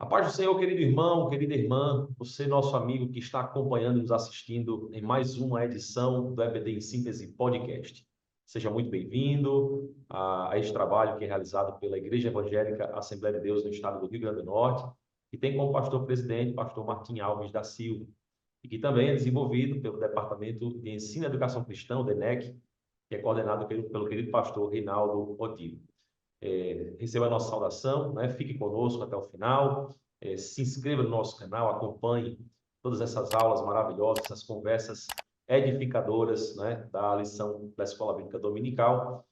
A paz do Senhor, querido irmão, querida irmã, você, nosso amigo que está acompanhando e nos assistindo em mais uma edição do EBD em Síntese Podcast. Seja muito bem-vindo a este trabalho que é realizado pela Igreja Evangélica Assembleia de Deus no estado do Rio Grande do Norte, que tem como pastor-presidente o pastor Martim Alves da Silva, e que também é desenvolvido pelo Departamento de Ensino e Educação Cristã, o DENEC, que é coordenado pelo querido pastor Reinaldo Odilo. Receba a nossa saudação, né? Fique conosco até o final, se inscreva no nosso canal, acompanhe todas essas aulas maravilhosas, essas conversas edificadoras, né? Da lição da Escola Bíblica Dominical,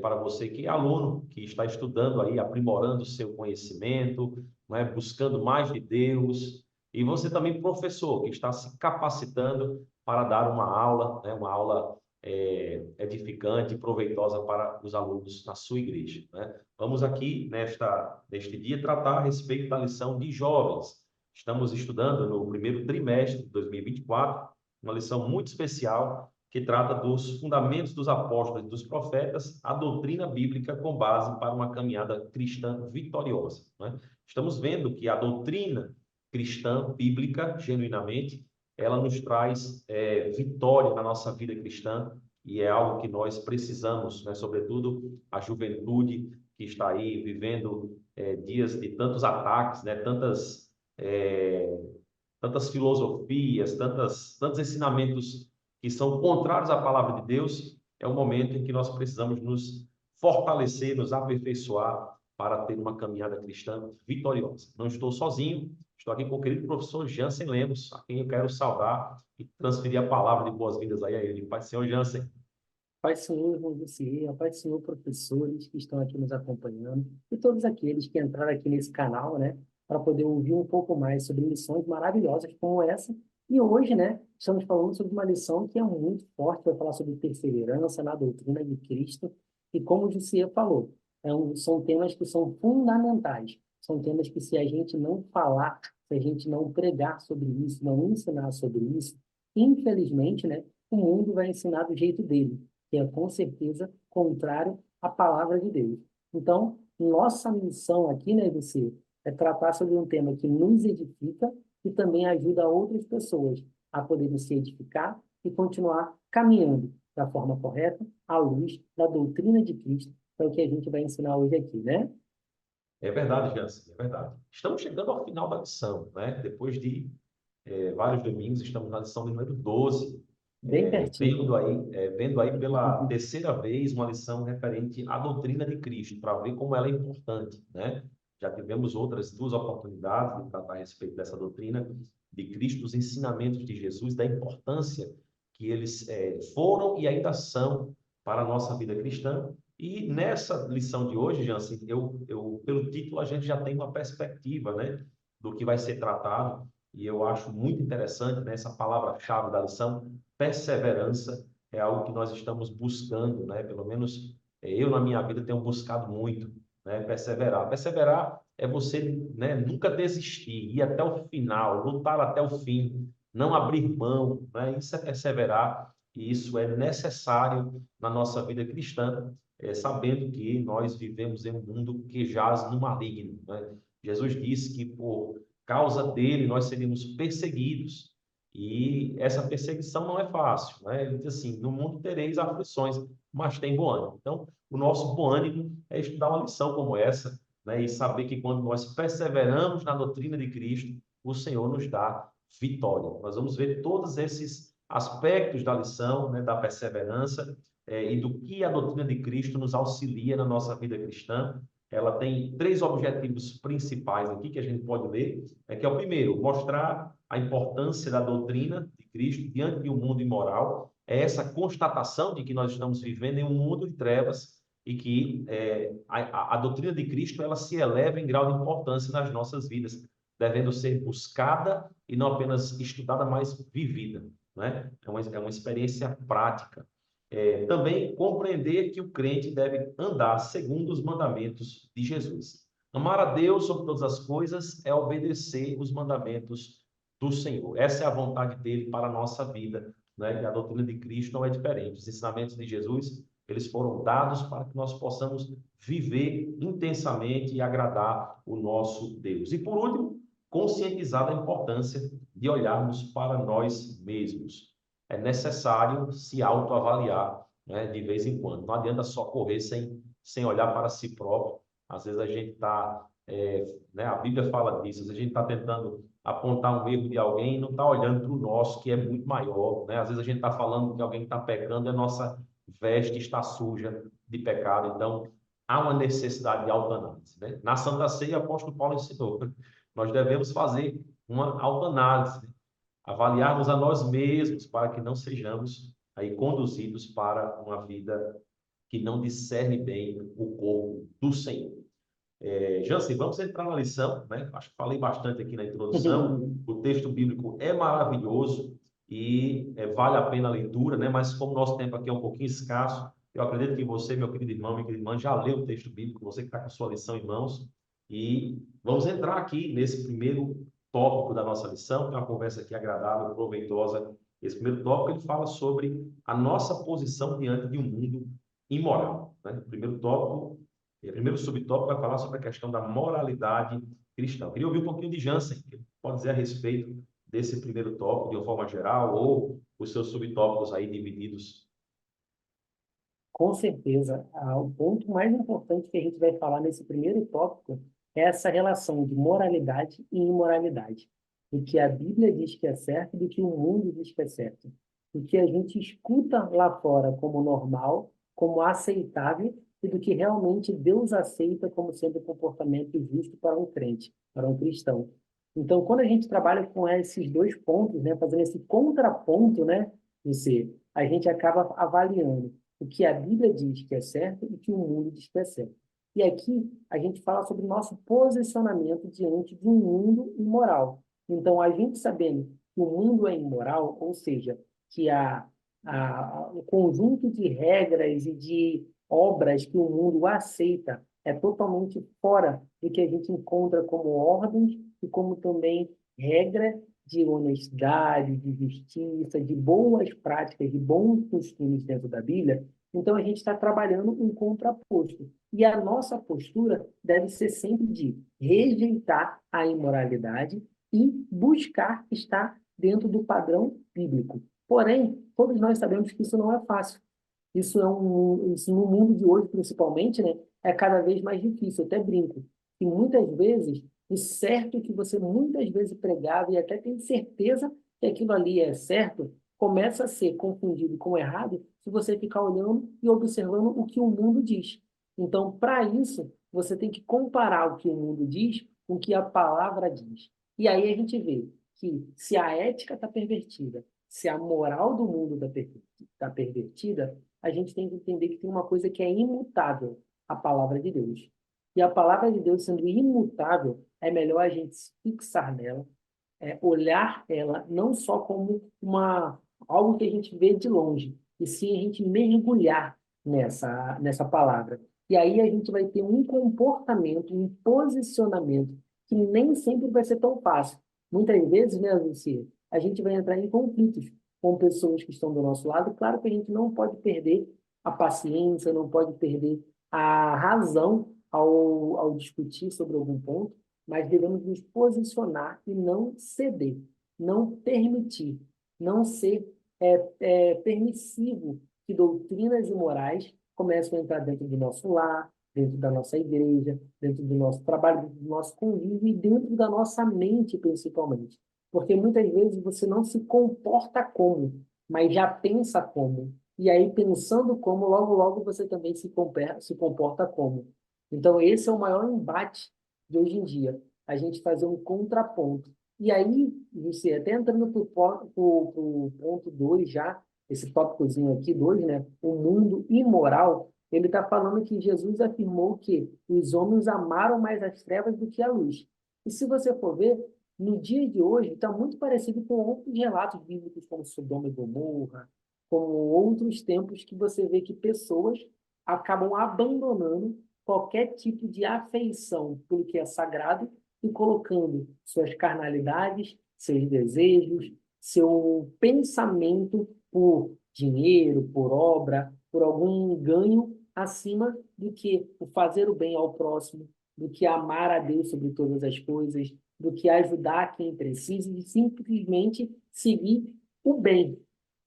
para você que é aluno, que está estudando aí, aprimorando o seu conhecimento, né? Buscando mais de Deus, e você também professor, que está se capacitando para dar uma aula, né? Uma aula edificante e proveitosa para os alunos na sua igreja, né? Vamos aqui, neste dia, tratar a respeito da lição de jovens. Estamos estudando no primeiro trimestre de 2024, uma lição muito especial que trata dos fundamentos dos apóstolos e dos profetas, a doutrina bíblica com base para uma caminhada cristã vitoriosa, né? Estamos vendo que a doutrina cristã bíblica, genuinamente, ela nos traz vitória na nossa vida cristã, e é algo que nós precisamos, né? Sobretudo a juventude que está aí vivendo dias de tantos ataques, né? Tantas filosofias, tantos ensinamentos que são contrários à palavra de Deus. É um momento em que nós precisamos nos fortalecer, nos aperfeiçoar para ter uma caminhada cristã vitoriosa. Não estou sozinho, estou aqui com o querido professor Jansen Lemos, a quem eu quero saudar e transferir a palavra de boas-vindas aí a ele. Pai do Senhor Jansen. Pai do Senhor, irmão Lucier, Pai do Senhor, professores que estão aqui nos acompanhando e todos aqueles que entraram aqui nesse canal, né, para poder ouvir um pouco mais sobre lições maravilhosas como essa. E hoje, né, estamos falando sobre uma lição que é muito forte, vai falar sobre perseverança na doutrina de Cristo. E como o Lucier falou, são temas que são fundamentais, são temas que se a gente não falar, se a gente não pregar sobre isso, não ensinar sobre isso, infelizmente, né, o mundo vai ensinar do jeito dele, que é com certeza contrário à palavra de Deus. Então, nossa missão aqui, né, você, é tratar sobre um tema que nos edifica e também ajuda outras pessoas a poderem se edificar e continuar caminhando da forma correta, à luz da doutrina de Cristo, que é o que a gente vai ensinar hoje aqui, né? É verdade, Jansen, é verdade. Estamos chegando ao final da lição, né? Depois de vários domingos, estamos na lição número 12, Bem pertinho. vendo aí pela terceira vez uma lição referente à doutrina de Cristo, para ver como ela é importante, né? Já tivemos outras duas oportunidades de tratar a respeito dessa doutrina de Cristo, dos ensinamentos de Jesus, da importância que eles foram e ainda são para a nossa vida cristã. E nessa lição de hoje, Jansen, pelo título, a gente já tem uma perspectiva, né, do que vai ser tratado, e eu acho muito interessante, né, essa palavra-chave da lição, perseverança, é algo que nós estamos buscando, né, pelo menos eu na minha vida tenho buscado muito, né, perseverar. Perseverar é você, né, nunca desistir, ir até o final, lutar até o fim, não abrir mão, né, isso é perseverar, e isso é necessário na nossa vida cristã, sabendo que nós vivemos em um mundo que jaz no maligno, né? Jesus disse que por causa dele nós seríamos perseguidos, e essa perseguição não é fácil, né? Ele diz assim: no mundo tereis aflições, mas tem bom ânimo. Então, o nosso bom ânimo é estudar uma lição como essa, né? E saber que quando nós perseveramos na doutrina de Cristo, o Senhor nos dá vitória. Nós vamos ver todos esses aspectos da lição, né? Da perseverança, e do que a doutrina de Cristo nos auxilia na nossa vida cristã. Ela tem três objetivos principais aqui que a gente pode ler, que é o primeiro, mostrar a importância da doutrina de Cristo diante de um mundo imoral, é essa constatação de que nós estamos vivendo em um mundo de trevas e que a doutrina de Cristo ela se eleva em grau de importância nas nossas vidas, devendo ser buscada e não apenas estudada, mas vivida, né? É uma experiência prática. Também compreender que o crente deve andar segundo os mandamentos de Jesus. Amar a Deus sobre todas as coisas é obedecer os mandamentos do Senhor. Essa é a vontade dele para a nossa vida, né? E a doutrina de Cristo não é diferente. Os ensinamentos de Jesus, eles foram dados para que nós possamos viver intensamente e agradar o nosso Deus. E, por último, conscientizar da importância de olharmos para nós mesmos. É necessário se autoavaliar, né, de vez em quando. Não adianta só correr sem olhar para si próprio. Às vezes a gente está, né, a Bíblia fala disso, às vezes a gente está tentando apontar um erro de alguém e não está olhando para o nosso, que é muito maior, né? Às vezes a gente está falando que alguém está pecando e a nossa veste está suja de pecado. Então, há uma necessidade de autoanálise, né? Na Santa Ceia, o apóstolo Paulo ensinou, nós devemos fazer uma autoanálise, né? Avaliarmos a nós mesmos para que não sejamos aí conduzidos para uma vida que não discerne bem o corpo do Senhor. Jansen, vamos entrar na lição, né? Acho que falei bastante aqui na introdução. O texto bíblico é maravilhoso e vale a pena a leitura, né? Mas como o nosso tempo aqui é um pouquinho escasso, eu acredito que você, meu querido irmão, minha querida irmã, já leu o texto bíblico, você que está com a sua lição em mãos. E vamos entrar aqui nesse primeiro tópico da nossa lição, que é uma conversa aqui agradável, proveitosa. Esse primeiro tópico, ele fala sobre a nossa posição diante de um mundo imoral, né? O primeiro tópico, o primeiro subtópico vai falar sobre a questão da moralidade cristã. Eu queria ouvir um pouquinho de Jansen, que pode dizer a respeito desse primeiro tópico de uma forma geral, ou os seus subtópicos aí divididos. Com certeza, o ponto mais importante que a gente vai falar nesse primeiro tópico é essa relação de moralidade e imoralidade. Do que a Bíblia diz que é certo e do que o mundo diz que é certo. Do que a gente escuta lá fora como normal, como aceitável, e do que realmente Deus aceita como sendo um comportamento justo para um crente, para um cristão. Então, quando a gente trabalha com esses dois pontos, né, fazendo esse contraponto, né, a gente acaba avaliando o que a Bíblia diz que é certo e o que o mundo diz que é certo. E aqui a gente fala sobre o nosso posicionamento diante de um mundo imoral. Então, a gente sabendo que o mundo é imoral, ou seja, que o conjunto de regras e de obras que o mundo aceita é totalmente fora do que a gente encontra como ordens e como também regra de honestidade, de justiça, de boas práticas, de bons costumes dentro da Bíblia, então a gente está trabalhando um contraposto. E a nossa postura deve ser sempre de rejeitar a imoralidade e buscar estar dentro do padrão bíblico. Porém, todos nós sabemos que isso não é fácil. Isso no mundo de hoje, principalmente, né, é cada vez mais difícil. Eu até brinco. E muitas vezes, o certo que você muitas vezes pregava e até tem certeza que aquilo ali é certo, começa a ser confundido com errado se você ficar olhando e observando o que o mundo diz. Então, para isso, você tem que comparar o que o mundo diz com o que a palavra diz. E aí a gente vê que se a ética está pervertida, se a moral do mundo está pervertida, a gente tem que entender que tem uma coisa que é imutável, a palavra de Deus. E a palavra de Deus sendo imutável, é melhor a gente se fixar nela, olhar ela não só como algo que a gente vê de longe, e sim a gente mergulhar nessa palavra. E aí a gente vai ter um comportamento, um posicionamento, que nem sempre vai ser tão fácil. Muitas vezes, né, Lucia, a gente vai entrar em conflitos com pessoas que estão do nosso lado. Claro que a gente não pode perder a paciência, não pode perder a razão ao discutir sobre algum ponto, mas devemos nos posicionar e não ceder, não permitir, não ser permissivo que doutrinas imorais comecem a entrar dentro do nosso lar, dentro da nossa igreja, dentro do nosso trabalho, dentro do nosso convívio e dentro da nossa mente, principalmente. Porque muitas vezes você não se comporta como, mas já pensa como. E aí, pensando como, logo, logo você também se comporta como. Então, esse é o maior embate de hoje em dia, a gente fazer um contraponto. E aí, você até entrando para o ponto 2 já, esse tópicozinho aqui, 2, né? O mundo imoral, ele está falando que Jesus afirmou que os homens amaram mais as trevas do que a luz. E se você for ver, no dia de hoje, está muito parecido com outros relatos bíblicos, como Sodoma e Gomorra, como outros tempos que você vê que pessoas acabam abandonando qualquer tipo de afeição pelo que é sagrado e colocando suas carnalidades, seus desejos, seu pensamento por dinheiro, por obra, por algum ganho acima do que o fazer o bem ao próximo, do que amar a Deus sobre todas as coisas, do que ajudar quem precisa e simplesmente seguir o bem,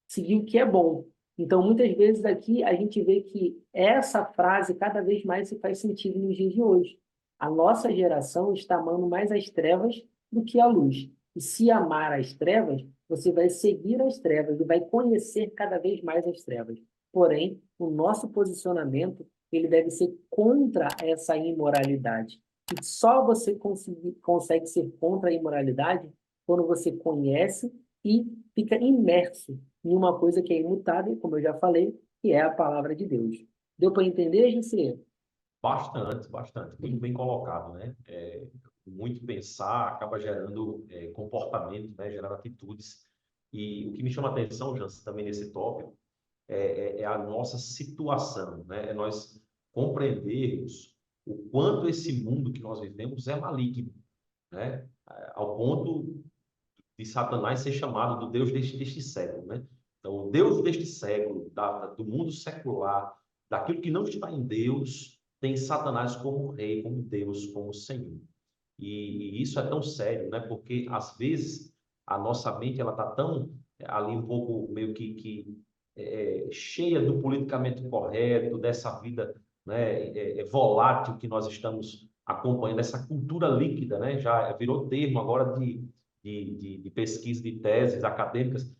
seguir o que é bom. Então, muitas vezes aqui a gente vê que essa frase cada vez mais se faz sentido nos dias de hoje. A nossa geração está amando mais as trevas do que a luz. E se amar as trevas, você vai seguir as trevas e vai conhecer cada vez mais as trevas. Porém, o nosso posicionamento ele deve ser contra essa imoralidade. E só você consegue ser contra a imoralidade quando você conhece e fica imerso em uma coisa que é imutável, como eu já falei, que é a palavra de Deus. Deu para entender, José? Bastante, bastante. Muito bem colocado, né? Muito pensar acaba gerando comportamento, né? Gerando atitudes. E o que me chama a atenção, Jans, também nesse tópico, é a nossa situação, né? É nós compreendermos o quanto esse mundo que nós vivemos é maligno, né? Ao ponto de Satanás ser chamado do Deus deste século, né? Então, o Deus deste século, do mundo secular, daquilo que não está em Deus, tem Satanás como rei, como Deus, como Senhor. E isso é tão sério, né? Porque às vezes a nossa mente ela está tão ali um pouco meio que cheia do politicamente correto, dessa vida, né, volátil que nós estamos acompanhando, essa cultura líquida, né? Já virou termo agora de pesquisa, de teses acadêmicas.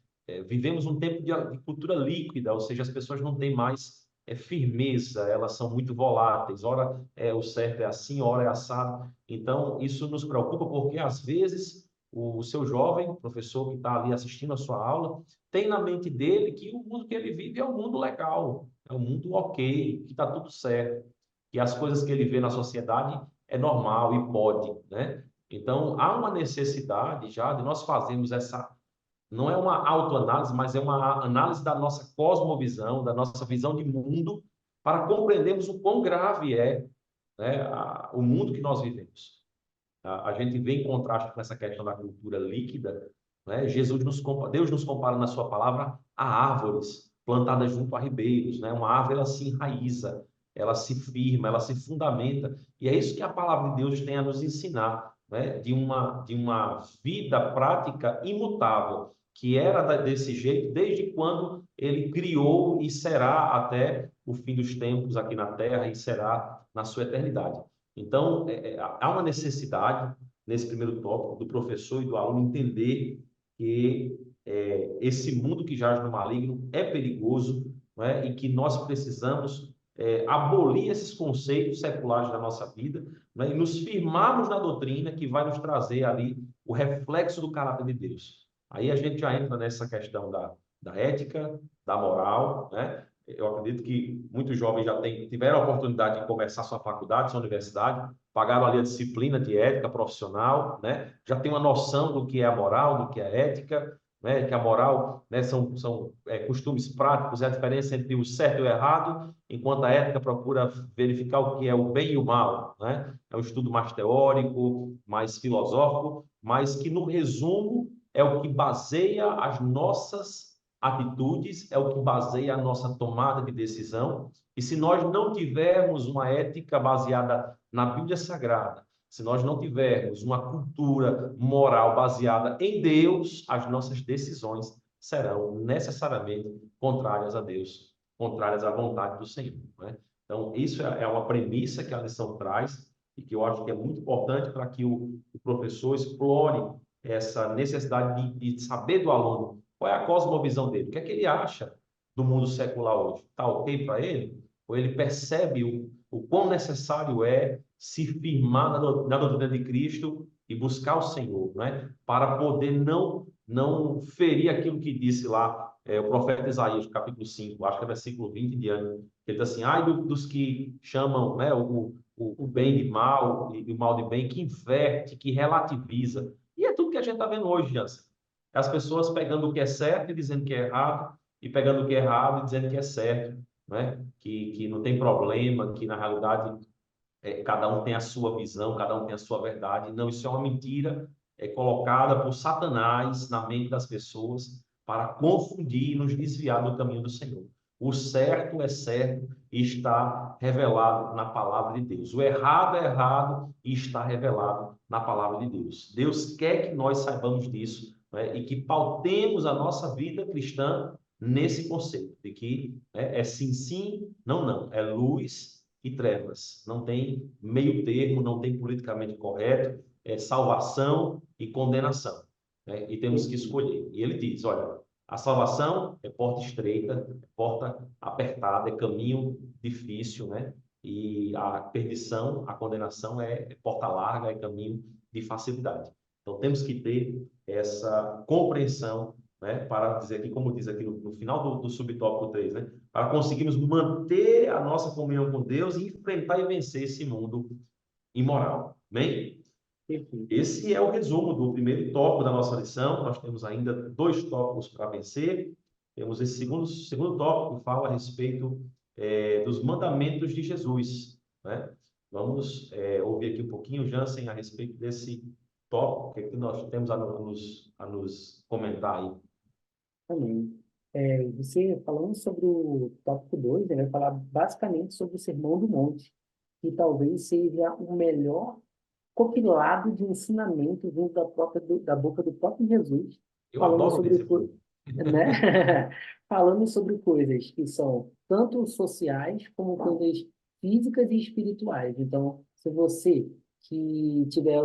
Vivemos um tempo de cultura líquida, ou seja, as pessoas não têm mais firmeza, elas são muito voláteis. Ora o certo é assim, ora é assado. Então, isso nos preocupa porque, às vezes, o seu jovem, professor que está ali assistindo a sua aula, tem na mente dele que o mundo que ele vive é um mundo legal, é um mundo ok, que está tudo certo, que as coisas que ele vê na sociedade é normal e pode, né? Então, há uma necessidade já de nós fazermos essa, não é uma autoanálise, mas é uma análise da nossa cosmovisão, da nossa visão de mundo, para compreendermos o quão grave é, né, o mundo que nós vivemos. A gente vê em contraste com essa questão da cultura líquida, né? Deus nos compara na sua palavra a árvores plantadas junto a ribeiros, né? Uma árvore ela se enraiza, ela se firma, ela se fundamenta, e é isso que a palavra de Deus tem a nos ensinar, né? De uma vida prática imutável, que era desse jeito desde quando ele criou e será até o fim dos tempos aqui na terra e será na sua eternidade. Então, há uma necessidade, nesse primeiro tópico, do professor e do aluno entender que esse mundo que jaz no maligno é perigoso, não é? E que nós precisamos abolir esses conceitos seculares da nossa vida, não é? E nos firmarmos na doutrina que vai nos trazer ali o reflexo do caráter de Deus. Aí a gente já entra nessa questão da ética, da moral, né? Eu acredito que muitos jovens já tiveram a oportunidade de começar sua faculdade, sua universidade, pagaram ali a disciplina de ética profissional, né? Já tem uma noção do que é a moral, do que é a ética, né? Que a moral, né, são costumes práticos, é a diferença entre o certo e o errado, enquanto a ética procura verificar o que é o bem e o mal, né? É um estudo mais teórico, mais filosófico, mas que, no resumo, é o que baseia as nossas atitudes, é o que baseia a nossa tomada de decisão. E se nós não tivermos uma ética baseada na Bíblia Sagrada, se nós não tivermos uma cultura moral baseada em Deus, as nossas decisões serão necessariamente contrárias a Deus, contrárias à vontade do Senhor, né? Então, isso é uma premissa que a lição traz e que eu acho que é muito importante para que o professor explore essa necessidade de saber do aluno qual é a cosmovisão dele, o que é que ele acha do mundo secular hoje. Está ok para ele? Ou ele percebe o quão necessário é se firmar na doutrina de Cristo e buscar o Senhor, né? Para poder não ferir aquilo que disse lá o profeta Isaías, capítulo 5, acho que é versículo 20 em diante. Ele diz assim, ai dos que chamam, né, o bem de mal e o mal de bem, que inverte, que relativiza. E é tudo que a gente está vendo hoje, Jansen. As pessoas pegando o que é certo e dizendo que é errado, e pegando o que é errado e dizendo que é certo, né? Que não tem problema, que na realidade cada um tem a sua visão, cada um tem a sua verdade. Não, isso é uma mentira colocada por Satanás na mente das pessoas para confundir e nos desviar do caminho do Senhor. O certo é certo e está revelado na palavra de Deus. O errado é errado e está revelado na palavra de Deus. Deus quer que nós saibamos disso, né, e que pautemos a nossa vida cristã nesse conceito de que, né, é sim, sim, não, não. É luz e trevas. Não tem meio termo, não tem politicamente correto. É salvação e condenação, né? E temos que escolher. E ele diz, olha, a salvação é porta estreita, é porta apertada, é caminho difícil, né? E a perdição, a condenação é porta larga, é caminho de facilidade. Então temos que ter essa compreensão, né? Para dizer aqui, como diz aqui no final do subtópico 3, né? Para conseguirmos manter a nossa comunhão com Deus e enfrentar e vencer esse mundo imoral. Amém? Perfeito. Esse é o resumo do primeiro tópico da nossa lição. Nós temos ainda 2 tópicos para vencer. Temos esse segundo tópico que fala a respeito dos mandamentos de Jesus, né? Vamos ouvir aqui um pouquinho, Jansen, a respeito desse tópico. O que é que nós temos a nos comentar aí? Amém. Você falando sobre o tópico 2, ele vai falar basicamente sobre o Sermão do Monte, que talvez seja o melhor compilado de ensinamento vindo da boca do próprio Jesus, Eu falando adoro sobre, esse filme. né? Falando sobre coisas que são tanto sociais como coisas físicas e espirituais. Então, se você que tiver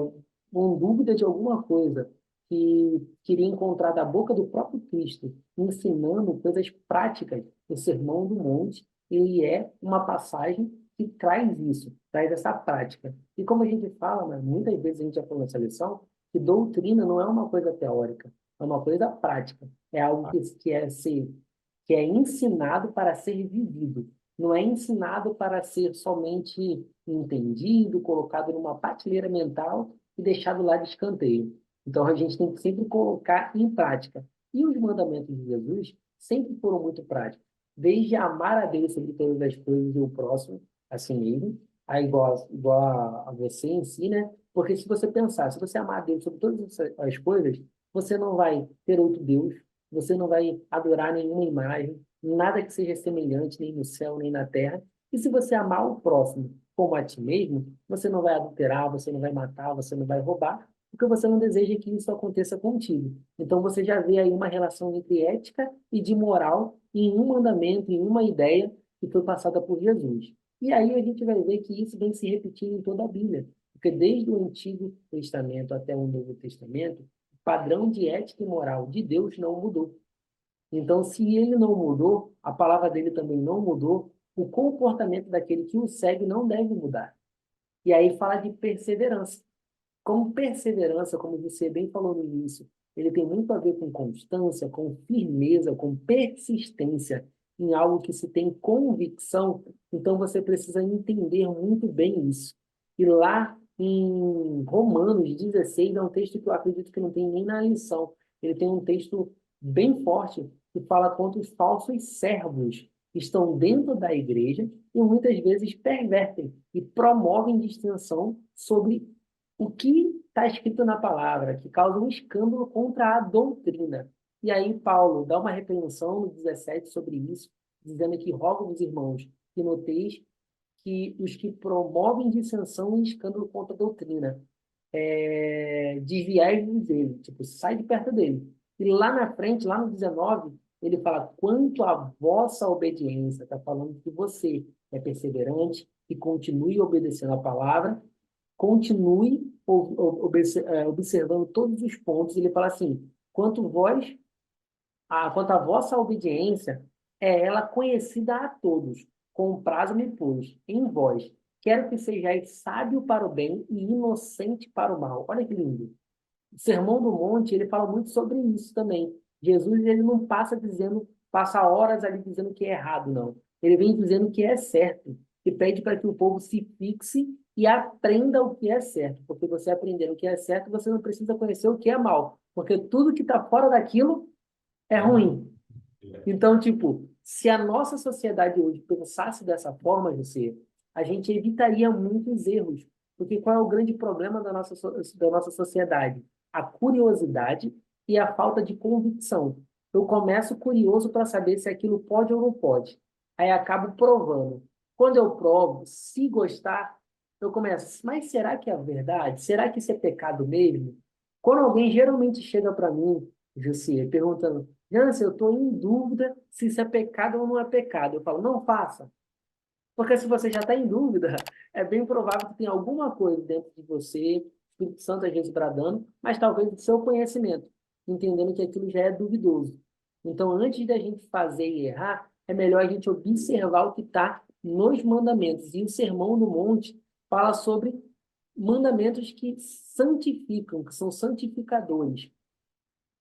com dúvida de alguma coisa que queria encontrar da boca do próprio Cristo, ensinando coisas práticas, o Sermão do Monte, ele é uma passagem que traz isso, traz essa prática. E como a gente fala, né, muitas vezes a gente já falou nessa lição, que doutrina não é uma coisa teórica, é uma coisa prática. É algo que é ensinado para ser vivido. Não é ensinado para ser somente entendido, colocado numa prateleira mental e deixado lá de escanteio. Então a gente tem que sempre colocar em prática. E os mandamentos de Jesus sempre foram muito práticos. Desde amar a Deus sobre todas as coisas e o próximo, assim mesmo, igual a você em si, né? Porque se você pensar, se você amar a Deus sobre todas as coisas, você não vai ter outro Deus, você não vai adorar nenhuma imagem, nada que seja semelhante, nem no céu, nem na terra. E se você amar o próximo como a ti mesmo, você não vai adulterar, você não vai matar, você não vai roubar, porque você não deseja que isso aconteça contigo. Então você já vê aí uma relação entre ética e de moral em um mandamento, em uma ideia que foi passada por Jesus. E aí a gente vai ver que isso vem se repetindo em toda a Bíblia, porque desde o Antigo Testamento até o Novo Testamento, o padrão de ética e moral de Deus não mudou. Então, se ele não mudou, a palavra dele também não mudou, o comportamento daquele que o segue não deve mudar. E aí fala de perseverança. Como perseverança, como você bem falou no início, ele tem muito a ver com constância, com firmeza, com persistência em algo que se tem convicção. Então você precisa entender muito bem isso. E lá em Romanos 16, é um texto que eu acredito que não tem nem na lição. Ele tem um texto bem forte que fala contra os falsos servos que estão dentro da igreja e muitas vezes pervertem e promovem distinção sobre o que está escrito na palavra, que causa um escândalo contra a doutrina. E aí Paulo dá uma repreensão no 17 sobre isso, dizendo que rogo aos irmãos que noteis que os que promovem dissensão e escândalo contra a doutrina, desviai-vos dele, tipo, sai de perto dele. E lá na frente, lá no 19, ele fala, quanto à vossa obediência, está falando que você é perseverante e continue obedecendo a palavra, continue observando todos os pontos. Ele fala assim, quanto à vossa obediência, é ela conhecida a todos, com prazo me pus, em vós. Quero que sejais sábio para o bem e inocente para o mal. Olha que lindo. O Sermão do Monte, ele fala muito sobre isso também. Jesus, ele não passa horas ali dizendo que é errado, não. Ele vem dizendo que é certo e pede para que o povo se fixe e aprenda o que é certo. Porque você aprendendo o que é certo, você não precisa conhecer o que é mal. Porque tudo que está fora daquilo é ruim. Então, tipo, se a nossa sociedade hoje pensasse dessa forma, José, a gente evitaria muitos erros. Porque qual é o grande problema da nossa sociedade? A curiosidade e a falta de convicção. Eu começo curioso para saber se aquilo pode ou não pode. Aí acabo provando. Quando eu provo, se gostar, eu começo, mas será que é verdade? Será que isso é pecado mesmo? Quando alguém geralmente chega para mim, Jussi, perguntando, Jansen, eu estou em dúvida se isso é pecado ou não é pecado. Eu falo, não faça. Porque se você já está em dúvida, é bem provável que tenha alguma coisa dentro de você, o Espírito Santo às vezes bradando, mas talvez do seu conhecimento, entendendo que aquilo já é duvidoso. Então, antes da gente fazer e errar, é melhor a gente observar o que está nos mandamentos. E o Sermão do Monte fala sobre mandamentos que santificam, que são santificadores,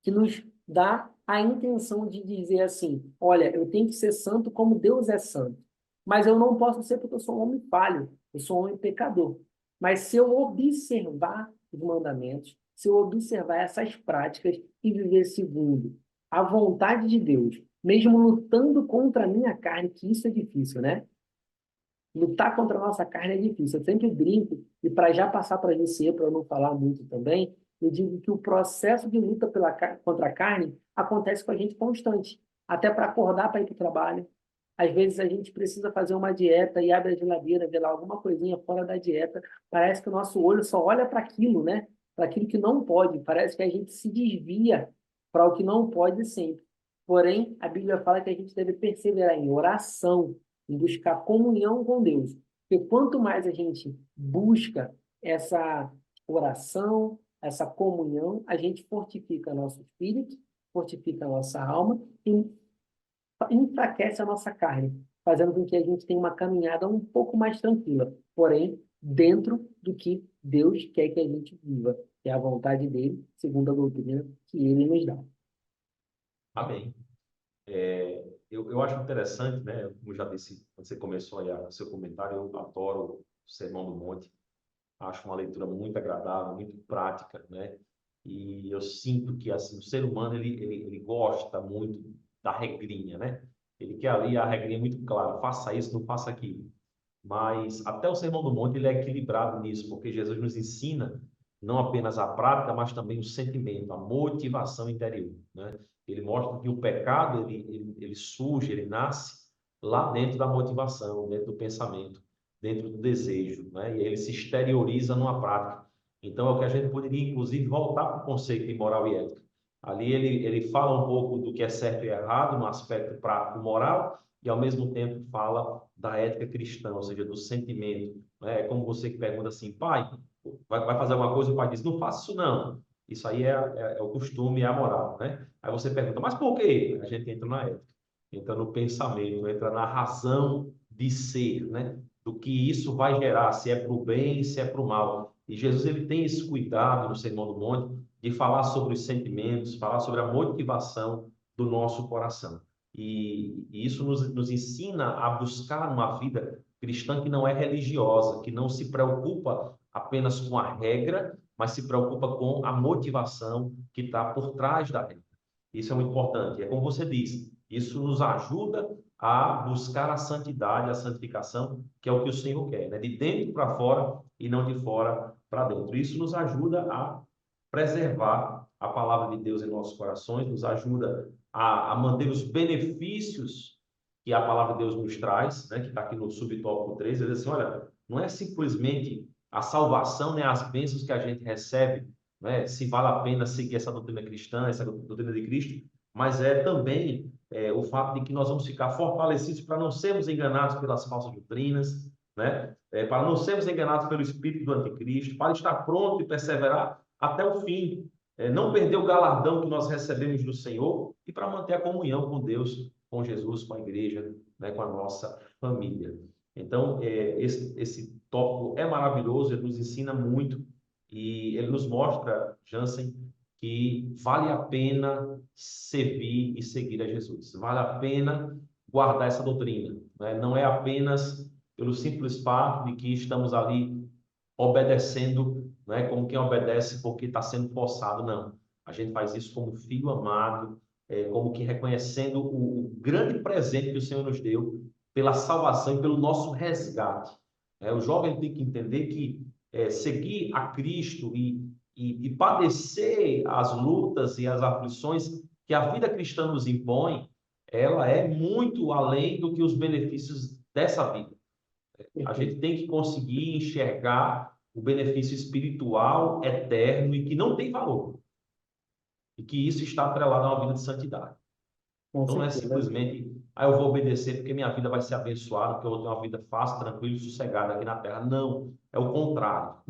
que nos dá a intenção de dizer assim: olha, eu tenho que ser santo como Deus é santo. Mas eu não posso ser porque eu sou um homem falho, eu sou um homem pecador. Mas se eu observar os mandamentos, se eu observar essas práticas e viver segundo a vontade de Deus, mesmo lutando contra a minha carne, que isso é difícil, né? Lutar contra a nossa carne é difícil. Eu sempre brinco, e para já passar para você, para eu não falar muito também, eu digo que o processo de luta contra a carne acontece com a gente constante. Até para acordar para ir para o trabalho. Às vezes a gente precisa fazer uma dieta e abre a geladeira, vê lá alguma coisinha fora da dieta. Parece que o nosso olho só olha para aquilo, né? Para aquilo que não pode. Parece que a gente se desvia para o que não pode sempre. Porém, a Bíblia fala que a gente deve perseverar em oração, em buscar comunhão com Deus. Porque quanto mais a gente busca essa oração, essa comunhão, a gente fortifica nosso espírito, fortifica a nossa alma e enfraquece a nossa carne, fazendo com que a gente tenha uma caminhada um pouco mais tranquila, porém, dentro do que Deus quer que a gente viva, que é a vontade dele, segundo a doutrina que ele nos dá. Amém. Eu acho interessante, né? Como eu já disse, quando você começou aí o seu comentário, eu adoro o Sermão do Monte. Acho uma leitura muito agradável, muito prática, né? E eu sinto que assim o ser humano ele gosta muito da regrinha, né? Ele quer ali a regrinha muito clara, faça isso, não faça aquilo. Mas até o Sermão do Monte ele é equilibrado nisso, porque Jesus nos ensina não apenas a prática, mas também o sentimento, a motivação interior, né? Ele mostra que o pecado ele surge, ele nasce lá dentro da motivação, dentro do pensamento, dentro do desejo, né? E ele se exterioriza numa prática. Então é o que a gente poderia inclusive voltar para o conceito de moral e ética. Ali ele fala um pouco do que é certo e errado no aspecto prático moral, e ao mesmo tempo fala da ética cristã, ou seja, do sentimento. Né? É como você que pergunta assim, pai, vai fazer alguma coisa, o pai diz, não faça isso não. Isso aí é o costume, é a moral, né? Aí você pergunta, mas por quê? A gente entra na ética, entra no pensamento, entra na razão de ser, né? Do que isso vai gerar, se é para o bem, se é para o mal. E Jesus ele tem esse cuidado no Sermão do Monte de falar sobre os sentimentos, falar sobre a motivação do nosso coração. E isso nos ensina a buscar uma vida cristã que não é religiosa, que não se preocupa apenas com a regra, mas se preocupa com a motivação que está por trás da regra. Isso é muito importante. É como você disse, isso nos ajuda a buscar a santidade, a santificação, que é o que o Senhor quer, né? De dentro para fora e não de fora para dentro. Isso nos ajuda a preservar a palavra de Deus em nossos corações, nos ajuda a manter os benefícios que a palavra de Deus nos traz, né, que está aqui no subtópico 3, ele diz assim, olha, não é simplesmente a salvação, né, as bênçãos que a gente recebe, né, se vale a pena seguir essa doutrina cristã, essa doutrina de Cristo, mas é também o fato de que nós vamos ficar fortalecidos para não sermos enganados pelas falsas doutrinas, né, para não sermos enganados pelo espírito do anticristo, para estar pronto e perseverar até o fim, não perder o galardão que nós recebemos do Senhor e para manter a comunhão com Deus, com Jesus, com a igreja, né, com a nossa família. Então, esse tópico é maravilhoso, ele nos ensina muito e ele nos mostra, Jansen, que vale a pena servir e seguir a Jesus. Vale a pena guardar essa doutrina, né? Não é apenas pelo simples fato de que estamos ali obedecendo, né, como quem obedece porque está sendo forçado, não. A gente faz isso como filho amado, como que reconhecendo o grande presente que o Senhor nos deu pela salvação e pelo nosso resgate. O jovem tem que entender que seguir a Cristo e padecer as lutas e as aflições que a vida cristã nos impõe ela é muito além do que os benefícios dessa vida. A gente tem que conseguir enxergar o benefício espiritual eterno e que não tem valor. E que isso está atrelado a uma vida de santidade. Com Então não é certeza. simplesmente, eu vou obedecer porque minha vida vai ser abençoada, porque eu vou ter uma vida fácil, tranquila e sossegada aqui na terra. Não, é o contrário.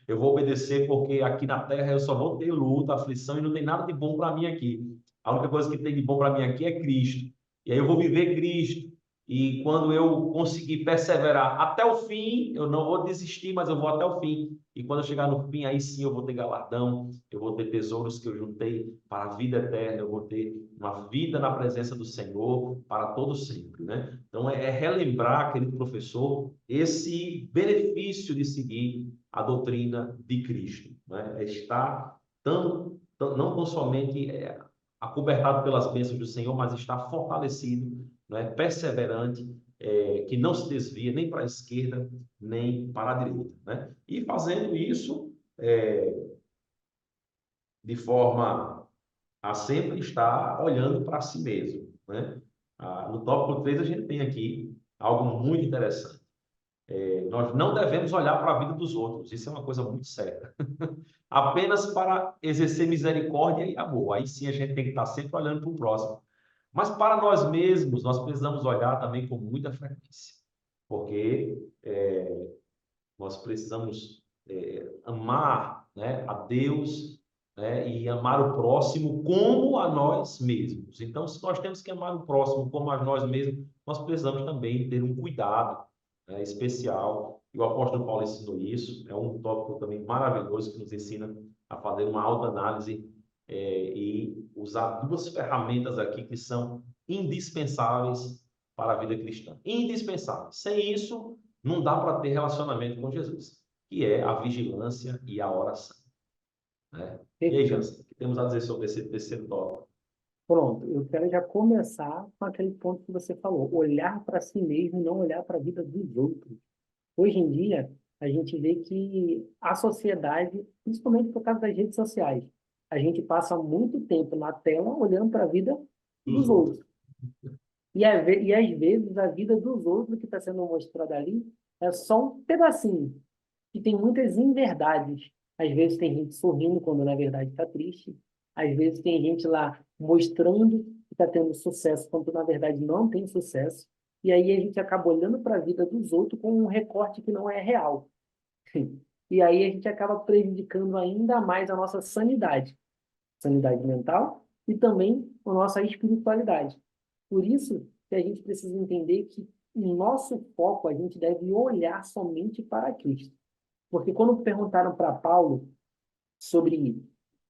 Eu vou obedecer porque aqui na terra eu só vou ter luta, aflição e não tem nada de bom para mim aqui. A única coisa que tem de bom para mim aqui é Cristo. E aí eu vou viver Cristo. E quando eu conseguir perseverar até o fim, eu não vou desistir, mas eu vou até o fim. E quando eu chegar no fim, aí sim eu vou ter galardão, eu vou ter tesouros que eu juntei para a vida eterna, eu vou ter uma vida na presença do Senhor para todo sempre, né? Então é relembrar, querido professor, esse benefício de seguir a doutrina de Cristo, né? É estar não tão somente acobertado pelas bênçãos do Senhor, mas estar fortalecido, né? Perseverante, que não se desvia nem para a esquerda, nem para a direita, né? E fazendo isso de forma a sempre estar olhando para si mesmo, né? No tópico 3 a gente tem aqui algo muito interessante. Nós não devemos olhar para a vida dos outros, isso é uma coisa muito séria. Apenas para exercer misericórdia e amor. Aí sim a gente tem que estar sempre olhando para o próximo. Mas para nós mesmos, nós precisamos olhar também com muita frequência, porque nós precisamos amar, né, a Deus, né, e amar o próximo como a nós mesmos. Então, se nós temos que amar o próximo como a nós mesmos, nós precisamos também ter um cuidado, né, especial. E o apóstolo Paulo ensinou isso. É um tópico também maravilhoso que nos ensina a fazer uma autoanálise e usar duas ferramentas aqui que são indispensáveis para a vida cristã. Indispensáveis. Sem isso, não dá para ter relacionamento com Jesus, que é a vigilância e a oração, né? E aí, Perfeito. Jansen, o que temos a dizer sobre esse terceiro tópico? Pronto, eu quero já começar com aquele ponto que você falou, olhar para si mesmo e não olhar para a vida dos outros. Hoje em dia, a gente vê que a sociedade, principalmente por causa das redes sociais, a gente passa muito tempo na tela olhando para a vida Dos dos outros. outros. E às vezes a vida dos outros que está sendo mostrada ali é só um pedacinho, que tem muitas inverdades. Às vezes tem gente sorrindo quando na verdade está triste. Às vezes tem gente lá mostrando que está tendo sucesso quando na verdade não tem sucesso. E aí a gente acaba olhando para a vida dos outros com um recorte que não é real. E aí a gente acaba prejudicando ainda mais a nossa sanidade mental e também a nossa espiritualidade. Por isso que a gente precisa entender que o nosso foco a gente deve olhar somente para Cristo. Porque quando perguntaram para Paulo sobre,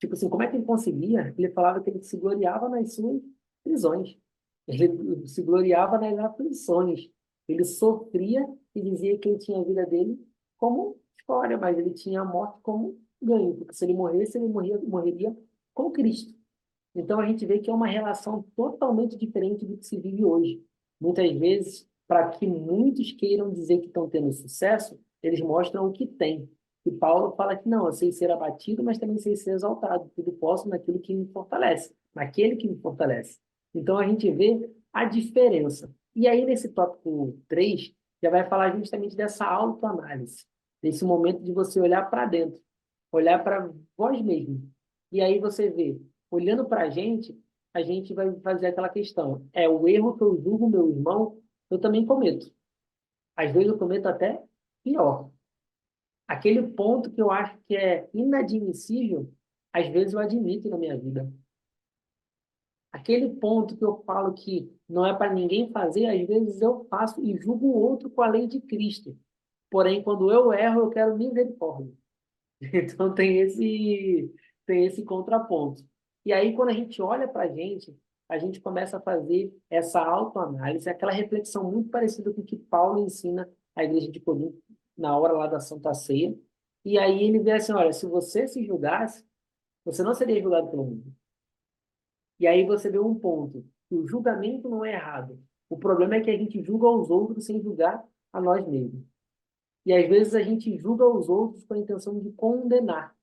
tipo assim, como é que ele conseguia, ele falava que ele se gloriava nas suas prisões. Ele se gloriava nas aflições. Ele sofria e dizia que ele tinha a vida dele como história, mas ele tinha a morte como ganho, porque se ele morresse, morreria com Cristo. Então a gente vê que é uma relação totalmente diferente do que se vive hoje. Muitas vezes, para que muitos queiram dizer que estão tendo sucesso, eles mostram o que têm. E Paulo fala que não, eu sei ser abatido, mas também sei ser exaltado. Tudo posso naquilo que me fortalece, naquele que me fortalece. Então a gente vê a diferença. E aí, nesse tópico 3 já vai falar justamente dessa autoanálise, desse momento de você olhar para dentro, olhar para vós mesmo. E aí você vê olhando para a gente vai fazer aquela questão. É o erro que eu julgo meu irmão, eu também cometo. Às vezes eu cometo até pior. Aquele ponto que eu acho que é inadmissível, às vezes eu admito na minha vida. Aquele ponto que eu falo que não é para ninguém fazer, às vezes eu faço e julgo o outro com a lei de Cristo. Porém, quando eu erro, eu quero misericórdia. Então tem esse contraponto. E aí, quando a gente olha para a gente começa a fazer essa autoanálise, aquela reflexão muito parecida com o que Paulo ensina à igreja de Corinto na hora lá da Santa Ceia. E aí ele vê assim, olha, se você se julgasse, você não seria julgado pelo mundo. E aí você vê um ponto, que o julgamento não é errado. O problema é que a gente julga os outros sem julgar a nós mesmos. E às vezes a gente julga os outros com a intenção de condenar.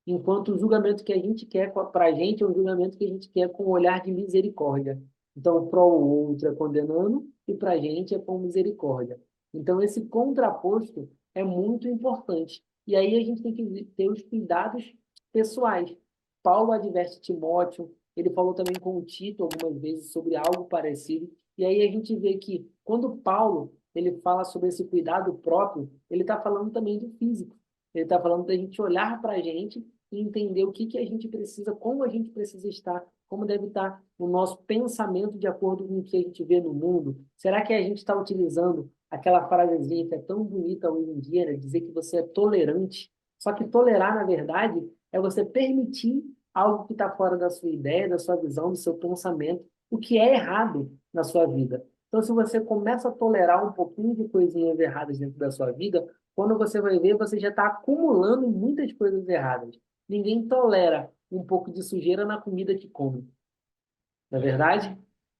Enquanto o julgamento que a gente quer para a gente é um julgamento que a gente quer com um olhar de misericórdia. Então, para o outro é condenando e para a gente é com misericórdia. Então, esse contraposto é muito importante. E aí a gente tem que ter os cuidados pessoais. Paulo adverte Timóteo, ele falou também com o Tito algumas vezes sobre algo parecido. E aí a gente vê que quando Paulo ele fala sobre esse cuidado próprio, ele está falando também do físico. Ele está falando da gente olhar para a gente e entender o que que a gente precisa, como a gente precisa estar, como deve estar o nosso pensamento de acordo com o que a gente vê no mundo. Será que a gente está utilizando aquela frasezinha que é tão bonita hoje em dia, né? Dizer que você é tolerante? Só que tolerar, na verdade, é você permitir algo que está fora da sua ideia, da sua visão, do seu pensamento, o que é errado na sua vida. Então, se você começa a tolerar um pouquinho de coisinhas erradas dentro da sua vida, quando você vai ver, você já está acumulando muitas coisas erradas. Ninguém tolera um pouco de sujeira na comida que come, não é verdade?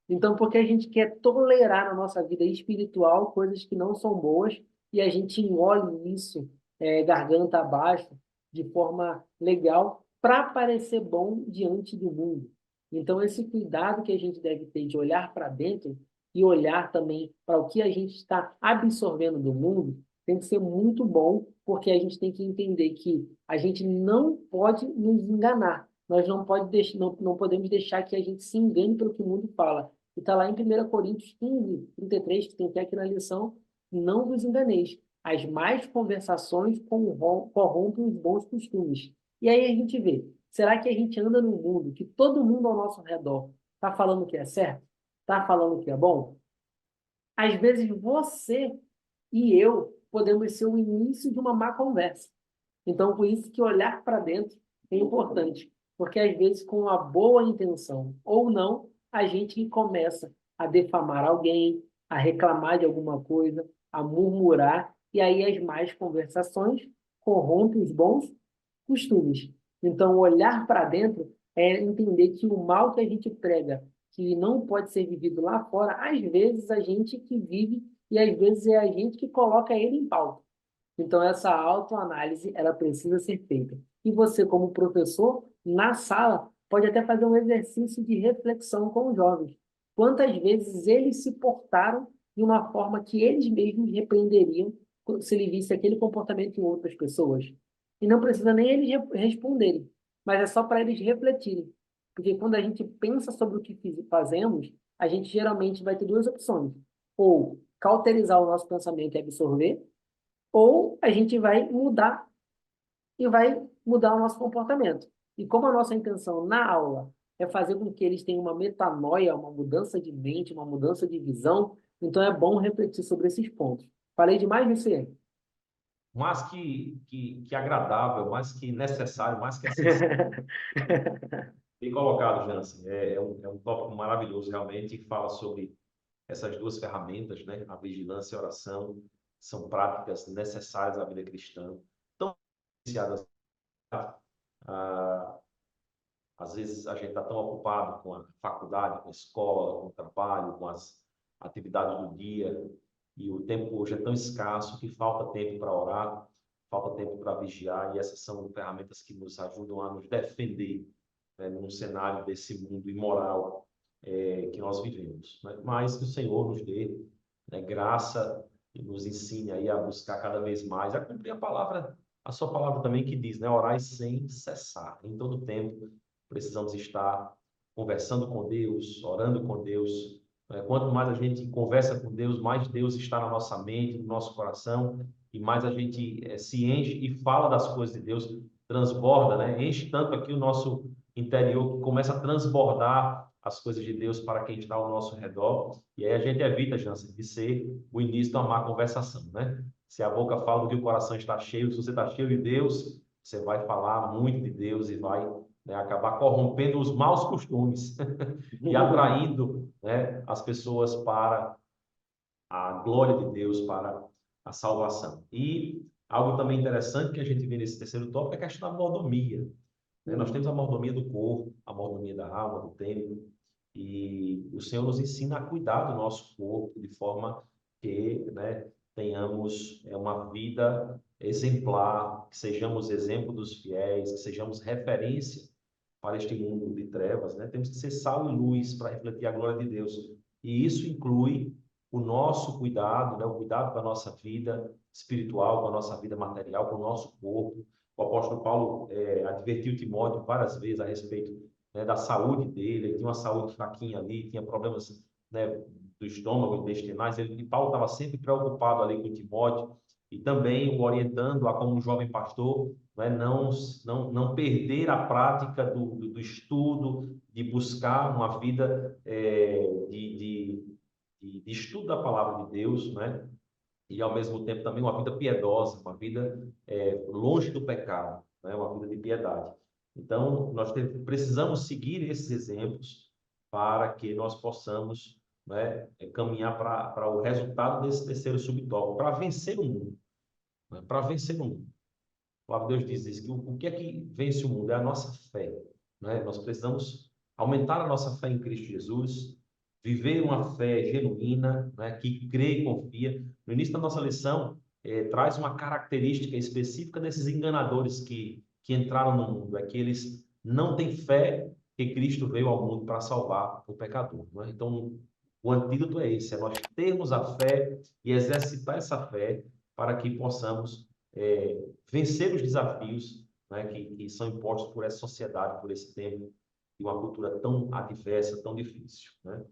Então, porque a gente quer tolerar na nossa vida espiritual coisas que não são boas e a gente engole isso, garganta abaixo, de forma legal, para parecer bom diante do mundo. Então, esse cuidado que a gente deve ter de olhar para dentro e olhar também para o que a gente está absorvendo do mundo tem que ser muito bom, porque a gente tem que entender que a gente não pode nos enganar. Nós não podemos deixar que a gente se engane pelo que o mundo fala. E está lá em 1 Coríntios 15, 33, que tem até aqui na lição, não vos enganeis. As más conversações corrompem os bons costumes. E aí a gente vê, será que a gente anda num mundo que todo mundo ao nosso redor está falando que é certo? Está falando que é bom? Às vezes você e eu podemos ser o início de uma má conversa. Então, por isso que olhar para dentro é importante, porque às vezes com uma boa intenção ou não, a gente começa a defamar alguém, a reclamar de alguma coisa, a murmurar, e aí as más conversações corrompem os bons costumes. Então, olhar para dentro é entender que o mal que a gente prega, que não pode ser vivido lá fora, às vezes a gente que vive e às vezes é a gente que coloca ele em pauta. Então, essa autoanálise, ela precisa ser feita. E você, como professor, na sala, pode até fazer um exercício de reflexão com os jovens. Quantas vezes eles se portaram de uma forma que eles mesmos repreenderiam se ele visse aquele comportamento em outras pessoas? E não precisa nem eles responderem, mas é só para eles refletirem. Porque quando a gente pensa sobre o que fazemos, a gente geralmente vai ter duas opções. Ou cauterizar o nosso pensamento e absorver, ou a gente vai mudar e vai mudar o nosso comportamento. E como a nossa intenção na aula é fazer com que eles tenham uma metanoia, uma mudança de mente, uma mudança de visão, então é bom refletir sobre esses pontos. Falei demais, Luciano? Mais que agradável, mais que necessário, mais que essencial. Bem colocado, Jansen. É um tópico maravilhoso, realmente, que fala sobre essas duas ferramentas, né? A vigilância e a oração, são práticas necessárias à vida cristã, tão iniciadas. Ah, às vezes a gente está tão ocupado com a faculdade, com a escola, com o trabalho, com as atividades do dia, e o tempo hoje é tão escasso que falta tempo para orar, falta tempo para vigiar, e essas são ferramentas que nos ajudam a nos defender, né, num cenário desse mundo imoral que nós vivemos. Né? Mas que o Senhor nos dê, né, graça e nos ensine aí a buscar cada vez mais, a cumprir a sua palavra também que diz, né, orai sem cessar, em todo tempo precisamos estar conversando com Deus, orando com Deus. Quanto mais a gente conversa com Deus, mais Deus está na nossa mente, no nosso coração, e mais a gente se enche e fala das coisas de Deus, transborda, né? Enche tanto aqui o nosso interior que começa a transbordar as coisas de Deus para quem está ao nosso redor. E aí a gente evita, Jansen, de ser o início de uma má conversação, né? Se a boca fala do que o coração está cheio, se você está cheio de Deus, você vai falar muito de Deus e vai, né, acabar corrompendo os maus costumes e atraindo, né, as pessoas para a glória de Deus, para a salvação. E algo também interessante que a gente vê nesse terceiro tópico é a questão da mordomia. Né? Nós temos a mordomia do corpo, a mordomia da alma, do tempo, e o Senhor nos ensina a cuidar do nosso corpo de forma que, né, tenhamos uma vida exemplar, que sejamos exemplo dos fiéis, que sejamos referência para este mundo de trevas, né? Temos que ser sal e luz para refletir a glória de Deus. E isso inclui o nosso cuidado, né? O cuidado com a nossa vida espiritual, com a nossa vida material, com o nosso corpo. O apóstolo Paulo advertiu Timóteo várias vezes a respeito, né, da saúde dele. Ele tinha uma saúde fraquinha ali, tinha problemas, né, do estômago, intestinais. E Paulo estava sempre preocupado ali com Timóteo e também o orientando a, como um jovem pastor, né, não perder a prática do estudo, de buscar uma vida de estudo da palavra de Deus, né? E ao mesmo tempo também uma vida piedosa, uma vida longe do pecado, né? Uma vida de piedade. Então, precisamos seguir esses exemplos para que nós possamos, né, caminhar para o resultado desse terceiro subtópico, para vencer o mundo, né? Para vencer o mundo. A palavra de Deus diz que o que é que vence o mundo? É a nossa fé, né? Nós precisamos aumentar a nossa fé em Cristo Jesus, viver uma fé genuína, né, que crê e confia. No início da nossa lição, traz uma característica específica desses enganadores que entraram no mundo, é que eles não têm fé que Cristo veio ao mundo para salvar o pecador, né? Então, o antídoto é esse, é nós termos a fé e exercitar essa fé para que possamos vencer os desafios, né, que são impostos por essa sociedade, por esse tempo, e uma cultura tão adversa, tão difícil, né?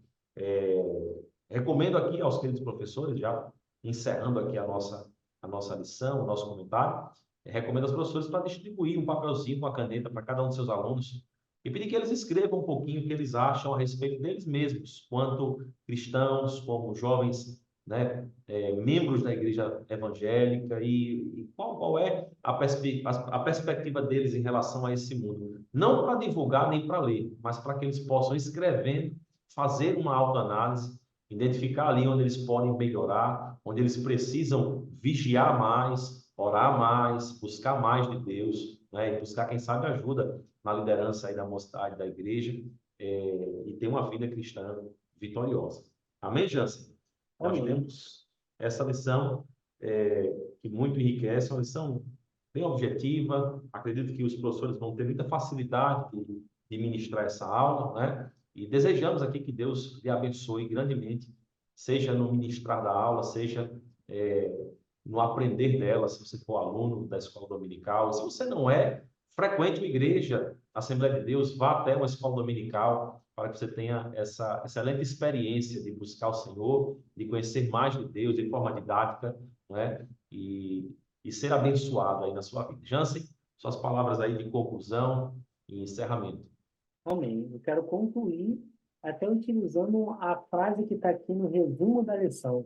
Recomendo aqui aos queridos professores, já encerrando aqui a nossa lição, o nosso comentário, recomendo aos professores para distribuir um papelzinho, uma caneta para cada um dos seus alunos e pedir que eles escrevam um pouquinho o que eles acham a respeito deles mesmos, quanto cristãos, como jovens, né, membros da igreja evangélica e qual é a perspectiva deles em relação a esse mundo. Não para divulgar nem para ler, mas para que eles possam, escrevendo, fazer uma autoanálise, identificar ali onde eles podem melhorar, onde eles precisam vigiar mais, orar mais, buscar mais de Deus, né? E buscar, quem sabe, ajuda na liderança aí da mocidade da igreja, e ter uma vida cristã vitoriosa. Amém, Jansen? Nós Amém. temos essa lição que muito enriquece, uma lição bem objetiva. Acredito que os professores vão ter muita facilidade de ministrar essa aula, né? E desejamos aqui que Deus lhe abençoe grandemente, seja no ministrar da aula, seja no aprender dela, se você for aluno da escola dominical. Se você não é, frequente uma igreja, Assembleia de Deus, vá até uma escola dominical para que você tenha essa excelente experiência de buscar o Senhor, de conhecer mais de Deus de forma didática, né? E ser abençoado aí na sua vida. Jansen, suas palavras aí de conclusão e encerramento. Amém. Eu quero concluir até utilizando a frase que está aqui no resumo da lição,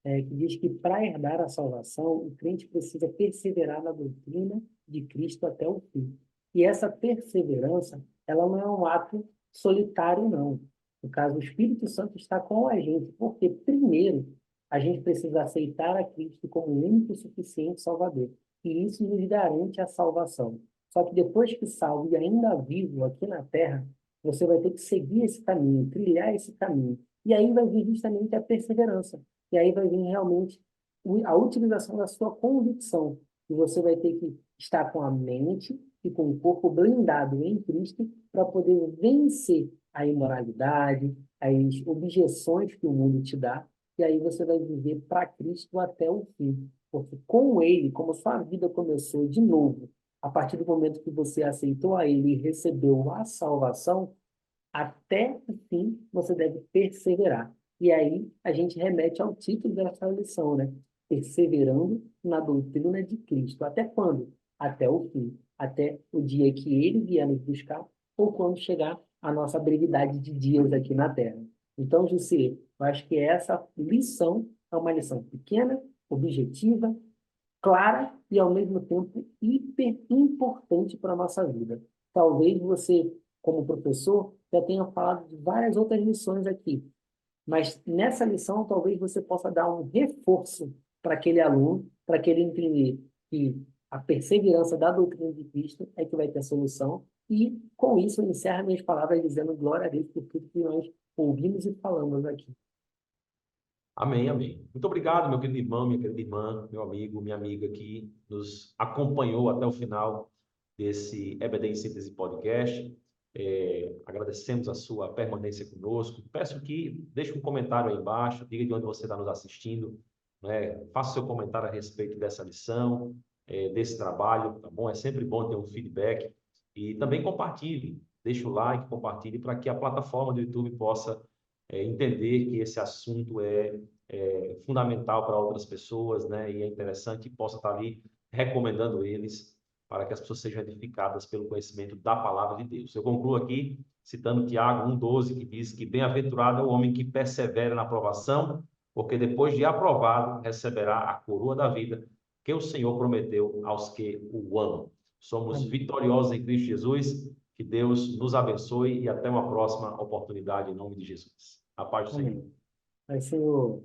que diz que para herdar a salvação, o crente precisa perseverar na doutrina de Cristo até o fim. E essa perseverança, ela não é um ato solitário, não. No caso, o Espírito Santo está com a gente, porque, primeiro, a gente precisa aceitar a Cristo como o único e suficiente Salvador. E isso nos garante a salvação. Só que depois que salvo e ainda vivo aqui na Terra, você vai ter que seguir esse caminho, trilhar esse caminho. E aí vai vir justamente a perseverança. E aí vai vir realmente a utilização da sua convicção. E você vai ter que estar com a mente e com o corpo blindado em Cristo para poder vencer a imoralidade, as objeções que o mundo te dá. E aí você vai viver para Cristo até o fim. Porque com Ele, como sua vida começou de novo, a partir do momento que você aceitou a Ele e recebeu a salvação, até o fim você deve perseverar. E aí a gente remete ao título dessa lição, né? Perseverando na doutrina de Cristo. Até quando? Até o fim. Até o dia que ele vier nos buscar ou quando chegar a nossa brevidade de dias aqui na Terra. Então, José, eu acho que essa lição é uma lição pequena, objetiva, clara e, ao mesmo tempo, hiper importante para a nossa vida. Talvez você, como professor, já tenha falado de várias outras lições aqui, mas nessa lição, talvez você possa dar um reforço para aquele aluno, para que ele entender que a perseverança da doutrina de Cristo é que vai ter a solução. E, com isso, eu encerro minhas palavras dizendo glória a Deus por tudo que nós ouvimos e falamos aqui. Amém, amém. Muito obrigado, meu querido irmão, minha querida irmã, meu amigo, minha amiga que nos acompanhou até o final desse EBD em Síntese Podcast. Agradecemos a sua permanência conosco. Peço que deixe um comentário aí embaixo, diga de onde você está nos assistindo, né? Faça seu comentário a respeito dessa lição, desse trabalho, tá bom? É sempre bom ter um feedback. E também compartilhe, deixe o like, compartilhe para que a plataforma do YouTube possa entender que esse assunto é fundamental para outras pessoas, né? E é interessante e possa estar ali recomendando eles para que as pessoas sejam edificadas pelo conhecimento da palavra de Deus. Eu concluo aqui citando Tiago 1,12, que diz que bem-aventurado é o homem que persevera na aprovação, porque depois de aprovado receberá a coroa da vida que o Senhor prometeu aos que o amam. Somos Amém. vitoriosos em Cristo Jesus. Que Deus nos abençoe e até uma próxima oportunidade em nome de Jesus. A paz do Senhor. Amém. Vai ser o